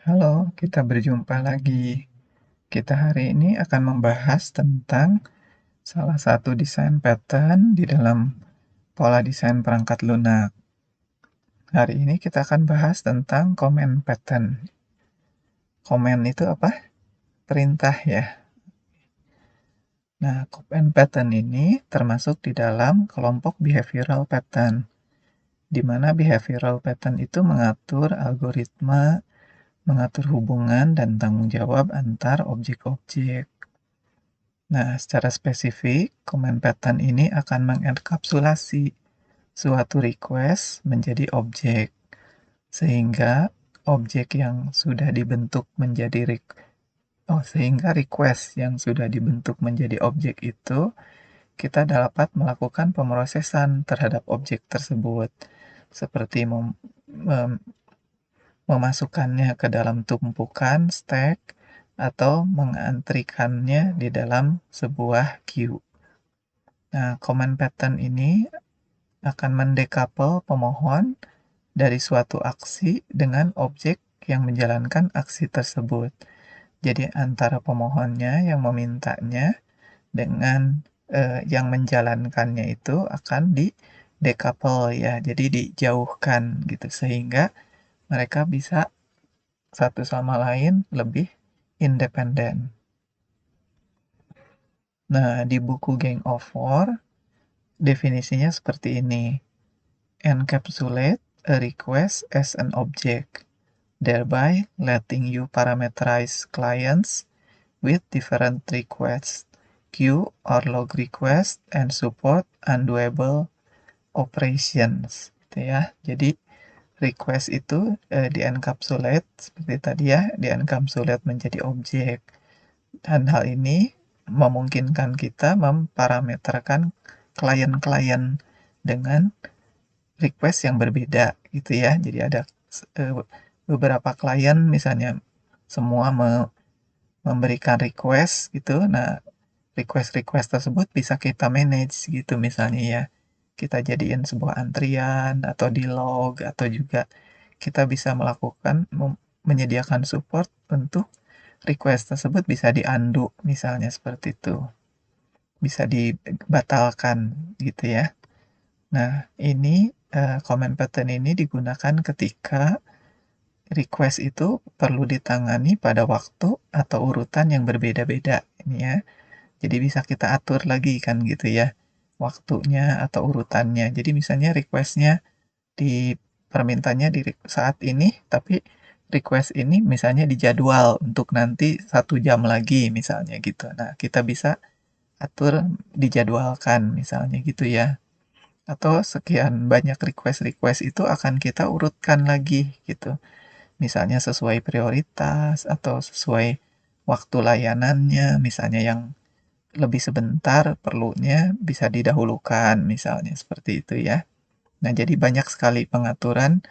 Halo, kita berjumpa lagi. Kita hari ini akan membahas tentang salah satu desain pattern di dalam pola desain perangkat lunak. Hari ini kita akan bahas tentang command pattern. Command itu apa? Perintah ya. Nah, command pattern ini termasuk di dalam kelompok behavioral pattern, di mana behavioral pattern itu mengatur algoritma, mengatur hubungan dan tanggung jawab antar objek-objek. Nah, secara spesifik, command pattern ini akan mengenkapsulasi suatu request menjadi objek, sehingga objek yang sudah dibentuk menjadi sehingga request yang sudah dibentuk menjadi objek itu kita dapat melakukan pemrosesan terhadap objek tersebut, seperti mem- memasukkannya ke dalam tumpukan stack atau mengantrikannya di dalam sebuah queue. Nah, command pattern ini akan mendekapel pemohon dari suatu aksi dengan objek yang menjalankan aksi tersebut. Jadi antara pemohonnya yang memintanya dengan yang menjalankannya itu akan didekapel ya, jadi dijauhkan gitu sehingga mereka bisa satu sama lain lebih independen. Nah, di buku Gang of Four definisinya seperti ini. Encapsulate a request as an object, thereby letting you parameterize clients with different requests, queue or log request, and support undoable operations. Gitu ya. Jadi request itu di-encapsulate seperti tadi ya, di-encapsulate menjadi objek. Dan hal ini memungkinkan kita memparameterkan klien-klien dengan request yang berbeda gitu ya. Jadi ada beberapa klien misalnya semua memberikan request gitu. Nah, request-request tersebut bisa kita manage gitu misalnya ya. Kita jadiin sebuah antrian atau di log atau juga kita bisa melakukan menyediakan support untuk request tersebut bisa di-undo misalnya seperti itu. Bisa dibatalkan gitu ya. Nah, ini command pattern ini digunakan ketika request itu perlu ditangani pada waktu atau urutan yang berbeda-beda ini ya. Jadi bisa kita atur lagi kan gitu ya, waktunya atau urutannya. Jadi misalnya requestnya di permintaannya di saat ini, tapi request ini misalnya dijadwal untuk nanti 1 jam lagi misalnya gitu. Nah, kita bisa atur dijadwalkan misalnya gitu ya. Atau sekian banyak request-request itu akan kita urutkan lagi gitu. Misalnya sesuai prioritas atau sesuai waktu layanannya, misalnya yang lebih sebentar perlunya bisa didahulukan, misalnya seperti itu ya. Nah, jadi banyak sekali pengaturan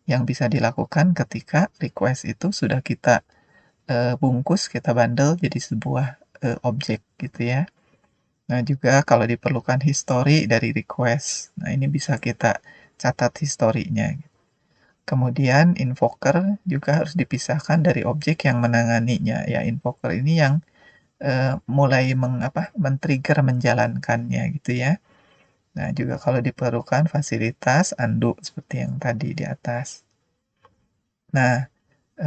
yang bisa dilakukan ketika request itu sudah kita bungkus, kita bundle jadi sebuah objek gitu ya. Nah, juga kalau diperlukan history dari request, nah ini bisa kita catat historinya. Kemudian invoker juga harus dipisahkan dari objek yang menanganinya. Ya, invoker ini yang mulai men-trigger menjalankannya gitu ya. Nah, juga kalau diperlukan fasilitas undo seperti yang tadi di atas. Nah,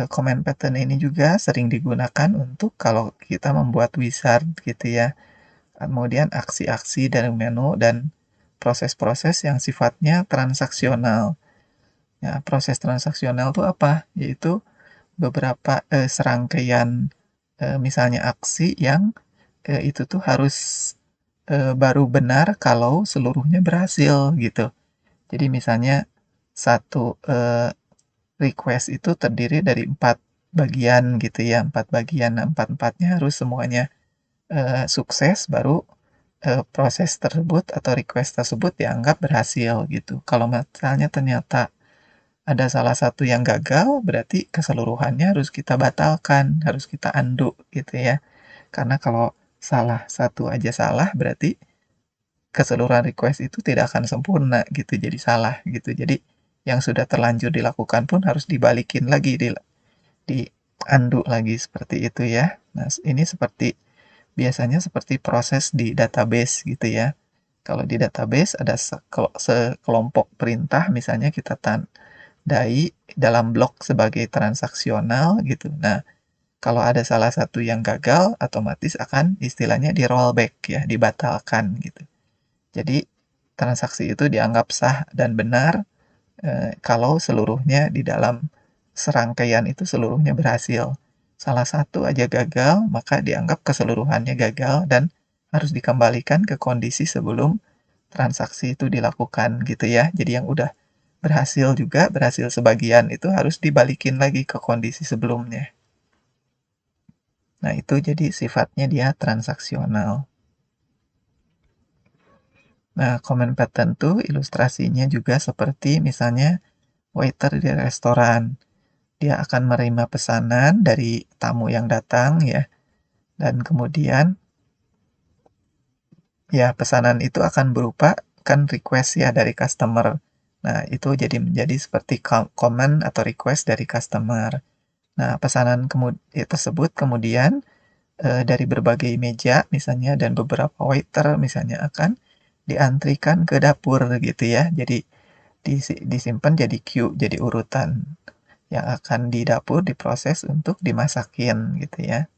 command pattern ini juga sering digunakan untuk kalau kita membuat wizard gitu ya. Kemudian aksi-aksi dari menu dan proses-proses yang sifatnya transaksional. Ya, proses transaksional itu apa? Yaitu beberapa serangkaian misalnya aksi yang itu tuh harus baru benar kalau seluruhnya berhasil gitu. Jadi misalnya satu request itu terdiri dari 4 bagian gitu ya, 4 bagian. Nah, empat-empatnya harus semuanya sukses baru proses tersebut atau request tersebut dianggap berhasil gitu. Kalau misalnya ternyata ada salah satu yang gagal, berarti keseluruhannya harus kita batalkan, harus kita undo gitu ya. Karena kalau salah satu aja salah, berarti keseluruhan request itu tidak akan sempurna gitu, jadi salah gitu. Jadi yang sudah terlanjur dilakukan pun harus dibalikin lagi, undo lagi seperti itu ya. Nah, ini biasanya seperti proses di database gitu ya. Kalau di database ada sekelompok perintah, misalnya kita tandai dalam blok sebagai transaksional gitu. Nah, kalau ada salah satu yang gagal, otomatis akan istilahnya di rollback ya, dibatalkan gitu. Jadi transaksi itu dianggap sah dan benar kalau seluruhnya di dalam serangkaian itu seluruhnya berhasil. Salah satu aja gagal, maka dianggap keseluruhannya gagal dan harus dikembalikan ke kondisi sebelum transaksi itu dilakukan gitu ya. Jadi yang udah berhasil juga, berhasil sebagian itu harus dibalikin lagi ke kondisi sebelumnya. Nah, itu jadi sifatnya dia transaksional. Nah, common pattern tuh ilustrasinya juga seperti misalnya waiter di restoran. Dia akan menerima pesanan dari tamu yang datang ya, dan kemudian ya pesanan itu akan berupa kan request ya dari customer. Nah, itu jadi menjadi seperti comment atau request dari customer. Nah, pesanan tersebut kemudian dari berbagai meja misalnya dan beberapa waiter misalnya akan diantrikan ke dapur gitu ya. Jadi disimpan jadi queue, jadi urutan yang akan di dapur diproses untuk dimasakin gitu ya.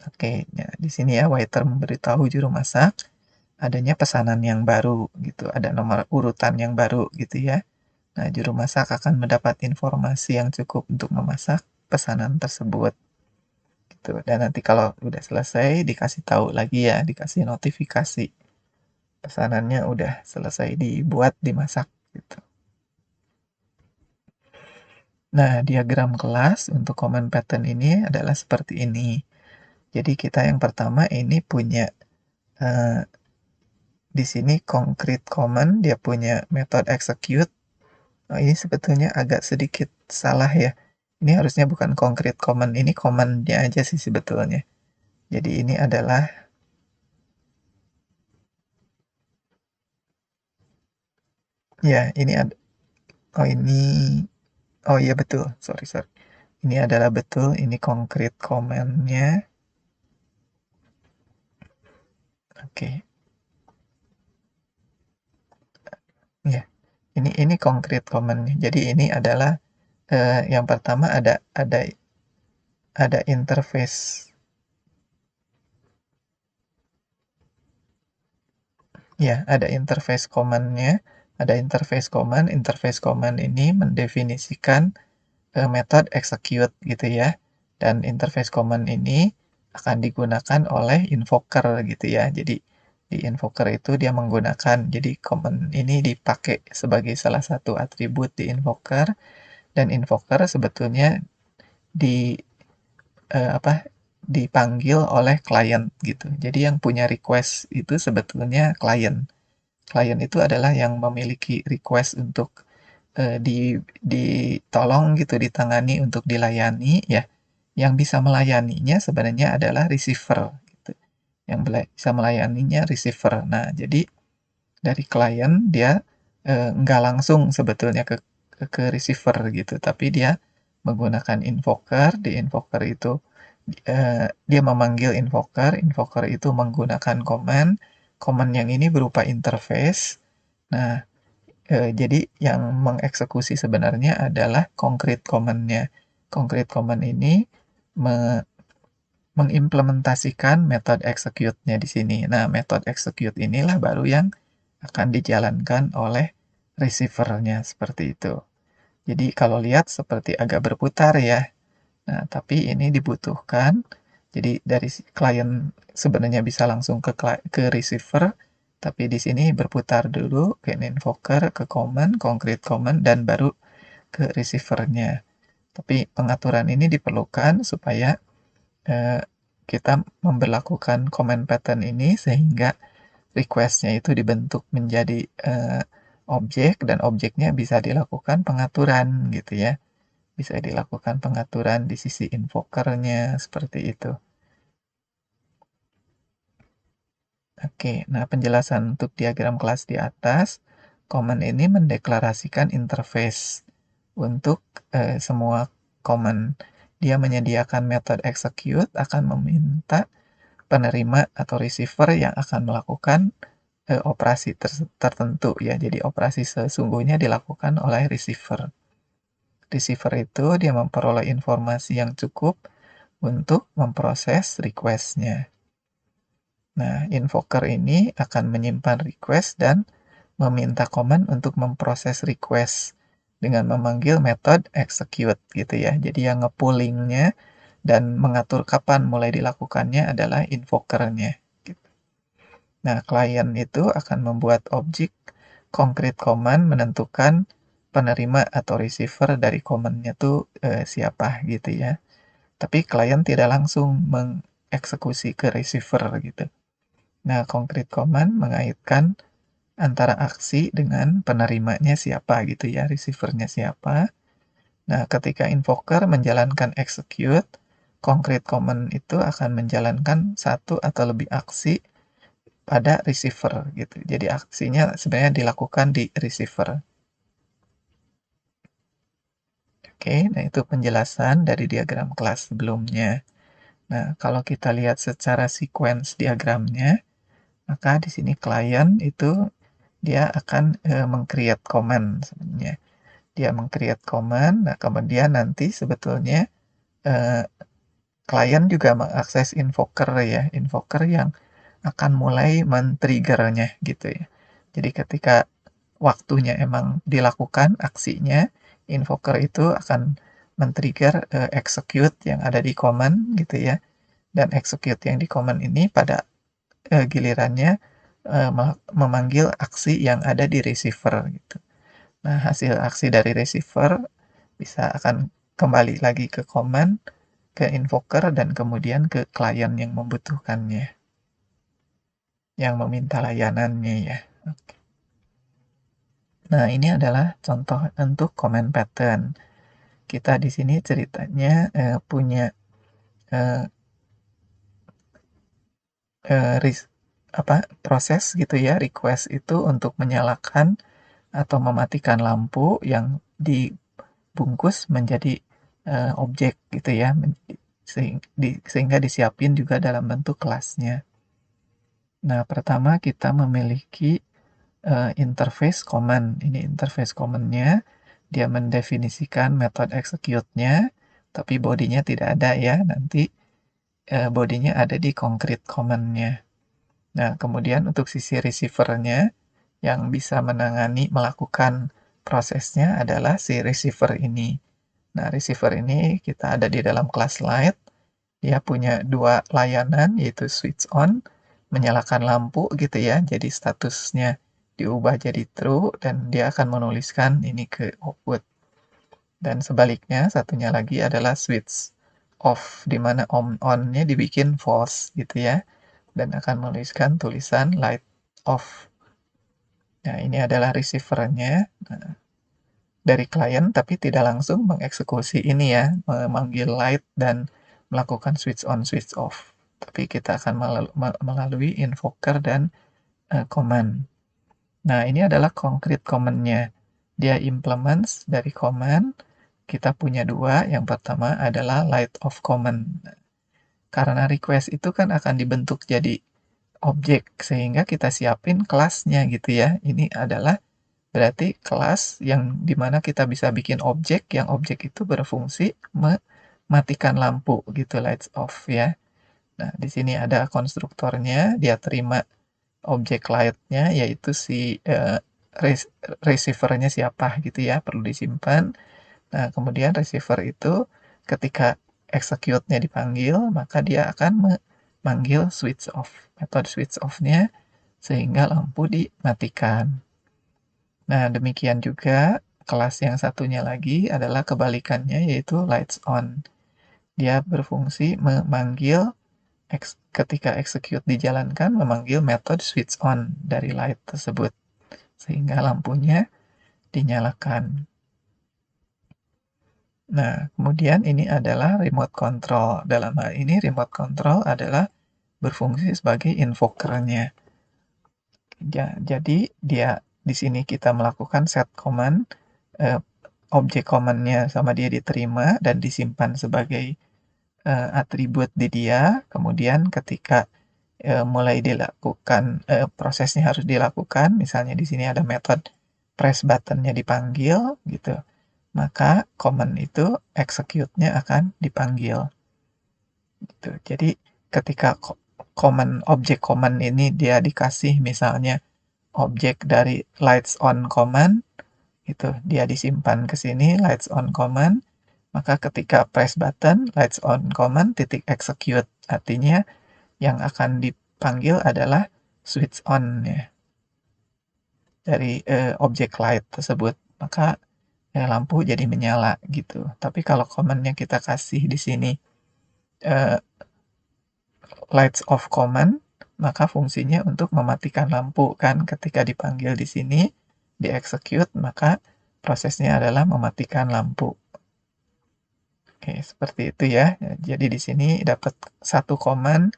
Oke, ya di sini ya waiter memberitahu juru masak adanya pesanan yang baru gitu, ada nomor urutan yang baru gitu ya. Nah, juru masak akan mendapat informasi yang cukup untuk memasak pesanan tersebut gitu. Dan nanti kalau udah selesai dikasih tahu lagi ya, dikasih notifikasi pesanannya udah selesai dibuat, dimasak gitu. Nah, diagram kelas untuk common pattern ini adalah seperti ini. Jadi kita yang pertama ini punya eh, di sini concrete common, dia punya method execute. Oh, ini sebetulnya agak sedikit salah ya. Ini harusnya bukan concrete common, ini command-nya aja sih sebetulnya. Jadi ini adalah, ya ini oh ini, oh iya betul, sorry sorry. Ini adalah betul, ini concrete command-nya. Oke, ya. Ini concrete command-nya. Jadi ini adalah yang pertama ada interface. Ya, ada interface command-nya. Ada interface command ini mendefinisikan method execute gitu ya. Dan interface command ini akan digunakan oleh invoker gitu ya. Jadi di invoker itu dia menggunakan, jadi command ini dipakai sebagai salah satu atribut di invoker, dan invoker sebetulnya di apa dipanggil oleh client gitu. Jadi yang punya request itu sebetulnya client. Klien itu adalah yang memiliki request untuk ditolong gitu, ditangani untuk dilayani ya. Yang bisa melayaninya sebenarnya adalah receiver gitu. Yang bisa melayaninya receiver. Nah, jadi dari klien dia nggak langsung sebetulnya ke receiver gitu, tapi dia menggunakan invoker. Di invoker itu dia memanggil invoker, invoker itu menggunakan command, command yang ini berupa interface. Nah, jadi yang mengeksekusi sebenarnya adalah concrete command-nya. Concrete command ini me- mengimplementasikan method execute-nya di sini. Nah, method execute inilah baru yang akan dijalankan oleh receiver-nya seperti itu. Jadi kalau lihat seperti agak berputar ya. Nah, tapi ini dibutuhkan. Jadi dari klien sebenarnya bisa langsung ke receiver, tapi di sini berputar dulu ke invoker, ke command, concrete command, dan baru ke receiver-nya. Tapi pengaturan ini diperlukan supaya eh, kita memberlakukan command pattern ini sehingga request-nya itu dibentuk menjadi objek, dan objeknya bisa dilakukan pengaturan gitu ya. Bisa dilakukan pengaturan di sisi invokernya seperti itu. Oke, nah penjelasan untuk diagram kelas di atas, command ini mendeklarasikan interface untuk semua command. Dia menyediakan metode execute akan meminta penerima atau receiver yang akan melakukan operasi tertentu ya. Jadi operasi sesungguhnya dilakukan oleh receiver. Receiver itu dia memperoleh informasi yang cukup untuk memproses request-nya. Nah, invoker ini akan menyimpan request dan meminta command untuk memproses request dengan memanggil metode execute gitu ya. Jadi yang nge-pulling-nya dan mengatur kapan mulai dilakukannya adalah invokernya. Gitu. Nah, klien itu akan membuat objek concrete command menentukan penerima atau receiver dari command-nya tuh siapa gitu ya. Tapi klien tidak langsung mengeksekusi ke receiver gitu. Nah, concrete command mengaitkan antara aksi dengan penerimanya siapa gitu ya, receiver-nya siapa. Nah, ketika invoker menjalankan execute, concrete command itu akan menjalankan satu atau lebih aksi pada receiver gitu. Jadi aksinya sebenarnya dilakukan di receiver. Oke, nah itu penjelasan dari diagram kelas sebelumnya. Nah, kalau kita lihat secara sequence diagramnya, maka di sini klien itu dia akan meng-create command sebenarnya. Dia meng-create command, nah kemudian nanti sebetulnya klien juga mengakses invoker ya, invoker yang akan mulai men-triggernya gitu ya. Jadi ketika waktunya emang dilakukan aksinya, invoker itu akan men-trigger execute yang ada di command gitu ya. Dan execute yang di command ini pada gilirannya memanggil aksi yang ada di receiver gitu. Nah, hasil aksi dari receiver bisa akan kembali lagi ke command, ke invoker, dan kemudian ke klien yang membutuhkannya, yang meminta layanannya ya. Oke. Nah, ini adalah contoh untuk command pattern. Kita di sini ceritanya punya eh, proses gitu ya, request itu untuk menyalakan atau mematikan lampu yang dibungkus menjadi objek gitu ya, sehingga disiapin juga dalam bentuk kelasnya. Nah, pertama kita memiliki interface command. Ini interface command-nya, dia mendefinisikan metode execute-nya, tapi bodinya tidak ada ya, nanti bodinya ada di concrete command-nya. Nah, kemudian untuk sisi receiver-nya, yang bisa melakukan prosesnya adalah si receiver ini. Nah, receiver ini kita ada di dalam kelas Light. Dia punya dua layanan, yaitu switch on, menyalakan lampu gitu ya, jadi statusnya diubah jadi true, dan dia akan menuliskan ini ke output. Dan sebaliknya, satunya lagi adalah switch off, di mana on-nya dibikin false gitu ya, dan akan menuliskan tulisan light off. Nah, ini adalah receiver-nya dari klien, tapi tidak langsung mengeksekusi ini ya, memanggil light dan melakukan switch on, switch off. Tapi kita akan melalui invoker dan command. Nah, ini adalah concrete command-nya. Dia implements dari command, kita punya dua. Yang pertama adalah light off command. Karena request itu kan akan dibentuk jadi objek, sehingga kita siapin kelasnya gitu ya. Ini adalah berarti kelas yang dimana kita bisa bikin objek, yang objek itu berfungsi mematikan lampu gitu, lights off ya. Nah, di sini ada konstruktornya, dia terima objek light-nya, yaitu si receiver-nya siapa gitu ya, perlu disimpan. Nah, kemudian receiver itu ketika execute-nya dipanggil, maka dia akan memanggil switch off, metode switch off-nya, sehingga lampu dimatikan. Nah, demikian juga kelas yang satunya lagi adalah kebalikannya, yaitu lights on. Dia berfungsi memanggil ketika execute dijalankan, memanggil metode switch on dari light tersebut, sehingga lampunya dinyalakan. Nah, kemudian ini adalah remote control. Dalam hal ini remote control adalah berfungsi sebagai invokernya. Jadi dia di sini kita melakukan set command objek command-nya sama dia diterima dan disimpan sebagai atribut di dia, kemudian ketika mulai dilakukan, prosesnya harus dilakukan, misalnya di sini ada metode press button-nya dipanggil gitu, maka command itu execute-nya akan dipanggil gitu. Jadi ketika objek command ini dia dikasih misalnya objek dari lights on command, itu dia disimpan ke sini lights on command, maka ketika press button lights on command titik execute, artinya yang akan dipanggil adalah switch on ya dari objek light tersebut, maka lampu jadi menyala gitu. Tapi kalau command yang kita kasih di sini eh, lights off command, maka fungsinya untuk mematikan lampu kan, ketika dipanggil di sini di execute, maka prosesnya adalah mematikan lampu. Oke, seperti itu ya. Jadi di sini dapat satu command,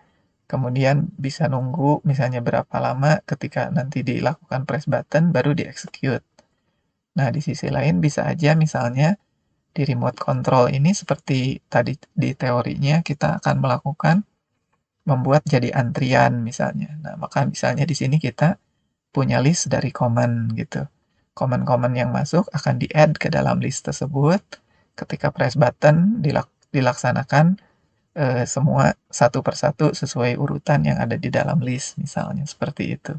kemudian bisa nunggu misalnya berapa lama, ketika nanti dilakukan press button baru di-execute. Nah, di sisi lain bisa aja misalnya di remote control ini seperti tadi di teorinya kita akan melakukan membuat jadi antrian misalnya. Nah, maka misalnya di sini kita punya list dari command gitu. Command-command yang masuk akan di-add ke dalam list tersebut. Ketika press button dilaksanakan semua satu persatu sesuai urutan yang ada di dalam list, misalnya seperti itu.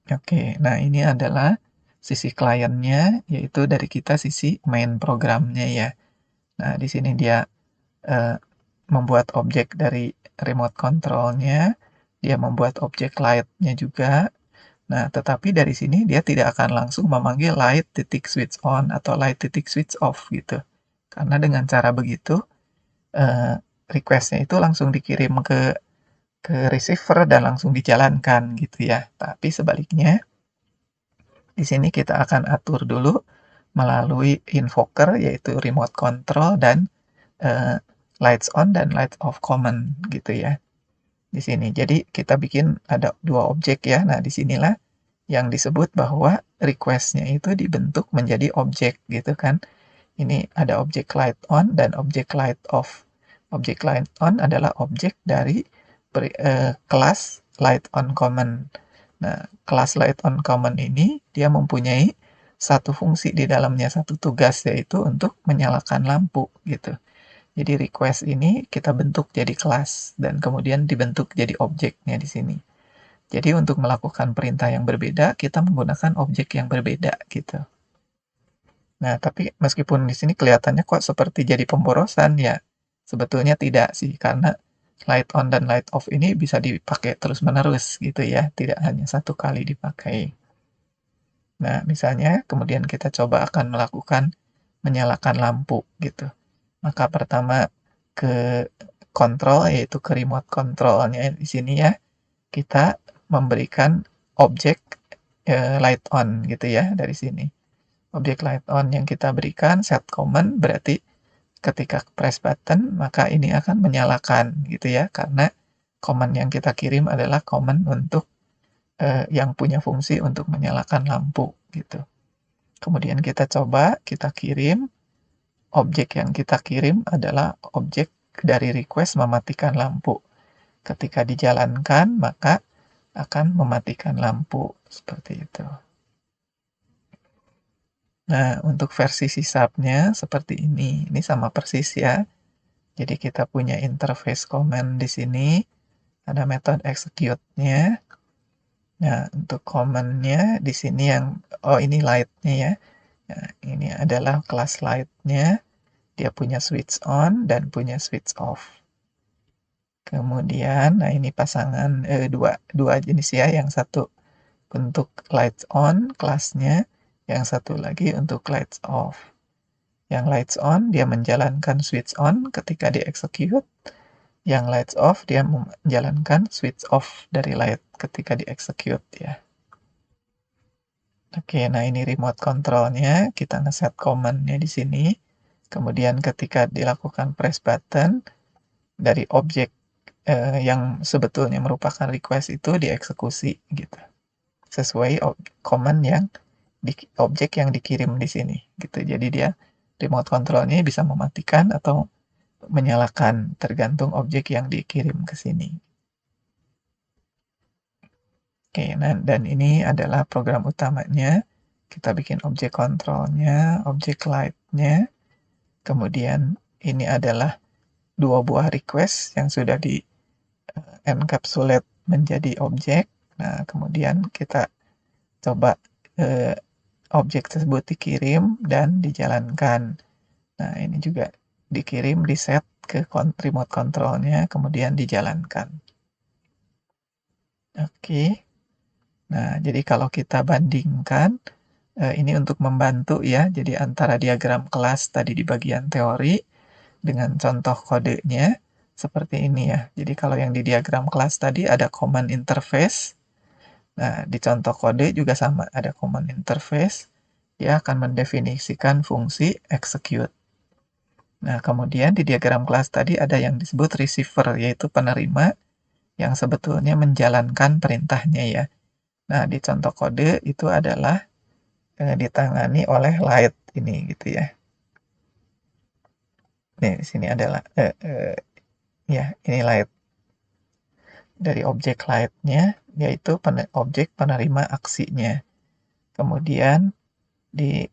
Oke, nah ini adalah sisi kliennya, yaitu dari kita sisi main programnya ya. Nah, di sini dia eh, membuat objek dari remote controlnya, dia membuat objek light-nya juga. Nah, tetapi dari sini dia tidak akan langsung memanggil light titik switch on atau light titik switch off gitu. Karena dengan cara begitu, eh, request-nya itu langsung dikirim ke receiver dan langsung dijalankan gitu ya. Tapi sebaliknya, di sini kita akan atur dulu melalui invoker yaitu remote control dan eh, lights on dan lights off command gitu ya. Di sini. Jadi kita bikin ada dua objek ya. Nah, disinilah yang disebut bahwa request-nya itu dibentuk menjadi objek gitu kan. Ini ada objek light on dan objek light off. Objek light on adalah objek dari kelas light on command. Nah, kelas light on command ini dia mempunyai satu fungsi di dalamnya, satu tugas, yaitu untuk menyalakan lampu gitu. Jadi request ini kita bentuk jadi kelas dan kemudian dibentuk jadi objeknya di sini. Jadi untuk melakukan perintah yang berbeda, kita menggunakan objek yang berbeda gitu. Nah, tapi meskipun di sini kelihatannya kok seperti jadi pemborosan ya, sebetulnya tidak sih, karena light on dan light off ini bisa dipakai terus-menerus gitu ya, tidak hanya satu kali dipakai. Nah, misalnya kemudian kita coba akan melakukan menyalakan lampu gitu. Maka pertama ke kontrol, yaitu ke remote controlnya di sini ya, kita memberikan objek light on gitu ya dari sini. Objek light on yang kita berikan set command berarti ketika press button maka ini akan menyalakan gitu ya, karena command yang kita kirim adalah command untuk yang punya fungsi untuk menyalakan lampu gitu. Kemudian kita coba kita kirim, objek yang kita kirim adalah objek dari request mematikan lampu. Ketika dijalankan maka akan mematikan lampu seperti itu. Nah, untuk versi sisapnya seperti ini. Ini sama persis ya. Jadi kita punya interface command di sini, ada metode execute-nya. Nah, untuk command-nya di sini yang ini light-nya ya. Nah, ini adalah kelas light-nya. Dia punya switch on dan punya switch off. Kemudian, nah ini pasangan dua jenis ya. Yang satu untuk lights on kelasnya, yang satu lagi untuk lights off. Yang lights on dia menjalankan switch on ketika di-execute. Yang lights off dia menjalankan switch off dari light ketika di-execute ya. Oke, nah ini remote controlnya, kita ngeset command-nya di sini. Kemudian ketika dilakukan press button, dari objek yang sebetulnya merupakan request itu dieksekusi gitu. Sesuai command yang objek yang dikirim di sini gitu. Jadi dia remote control-nya bisa mematikan atau menyalakan tergantung objek yang dikirim ke sini. Oke, nah dan ini adalah program utamanya. Kita bikin objek kontrolnya, objek light-nya, kemudian ini adalah dua buah request yang sudah di encapsulate menjadi objek. Nah, kemudian kita coba objek tersebut dikirim dan dijalankan. Nah, ini juga dikirim, di-set ke remote control-nya, kemudian dijalankan. Oke. Nah, jadi kalau kita bandingkan, ini untuk membantu ya, jadi antara diagram kelas tadi di bagian teori dengan contoh kodenya seperti ini ya. Jadi kalau yang di diagram kelas tadi ada command interface. Nah, di contoh kode juga sama, ada command interface. Dia akan mendefinisikan fungsi execute. Nah, kemudian di diagram kelas tadi ada yang disebut receiver, yaitu penerima yang sebetulnya menjalankan perintahnya ya. Nah, di contoh kode itu adalah ditangani oleh light ini gitu ya. Nih, di sini adalah ya, ini light dari objek light-nya, yaitu objek penerima aksinya. Kemudian di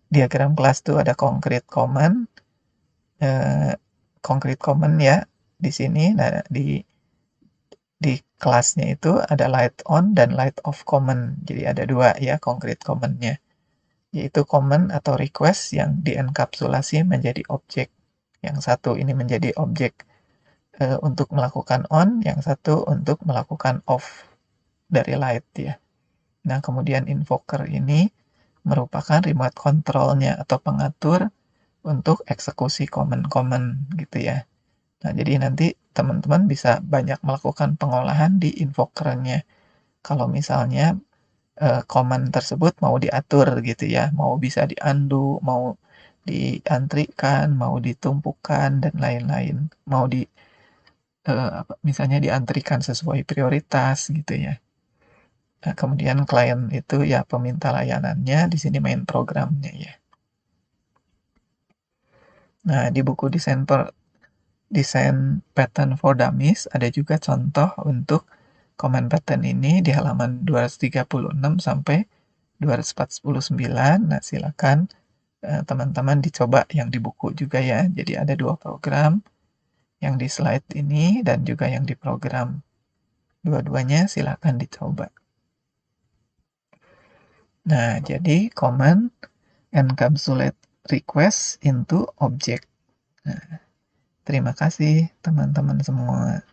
diagram kelas itu ada concrete command, concrete command ya di sini. Nah, di kelasnya itu ada light on dan light off command. Jadi ada dua ya concrete command-nya, yaitu command atau request yang dienkapsulasi menjadi objek. Yang satu ini menjadi objek untuk melakukan on, yang satu untuk melakukan off dari light ya. Nah, kemudian invoker ini merupakan remote control-nya atau pengatur untuk eksekusi command-command gitu ya. Nah, jadi nanti teman-teman bisa banyak melakukan pengolahan di invoker-nya. Kalau misalnya command tersebut mau diatur gitu ya, mau bisa di-undo, mau diantrikan, mau ditumpukan, dan lain-lain. Mau misalnya diantrikan sesuai prioritas gitu ya. Nah, kemudian klien itu ya peminta layanannya, di sini main programnya ya. Nah, di buku desain pattern for dummies ada juga contoh untuk command pattern ini di halaman 236 sampai 249. Nah, silakan teman-teman dicoba yang di buku juga ya. Jadi ada dua program, yang di slide ini dan juga yang di program. Dua-duanya silakan dicoba. Nah, jadi command encapsulate request into object. Nah, terima kasih teman-teman semua.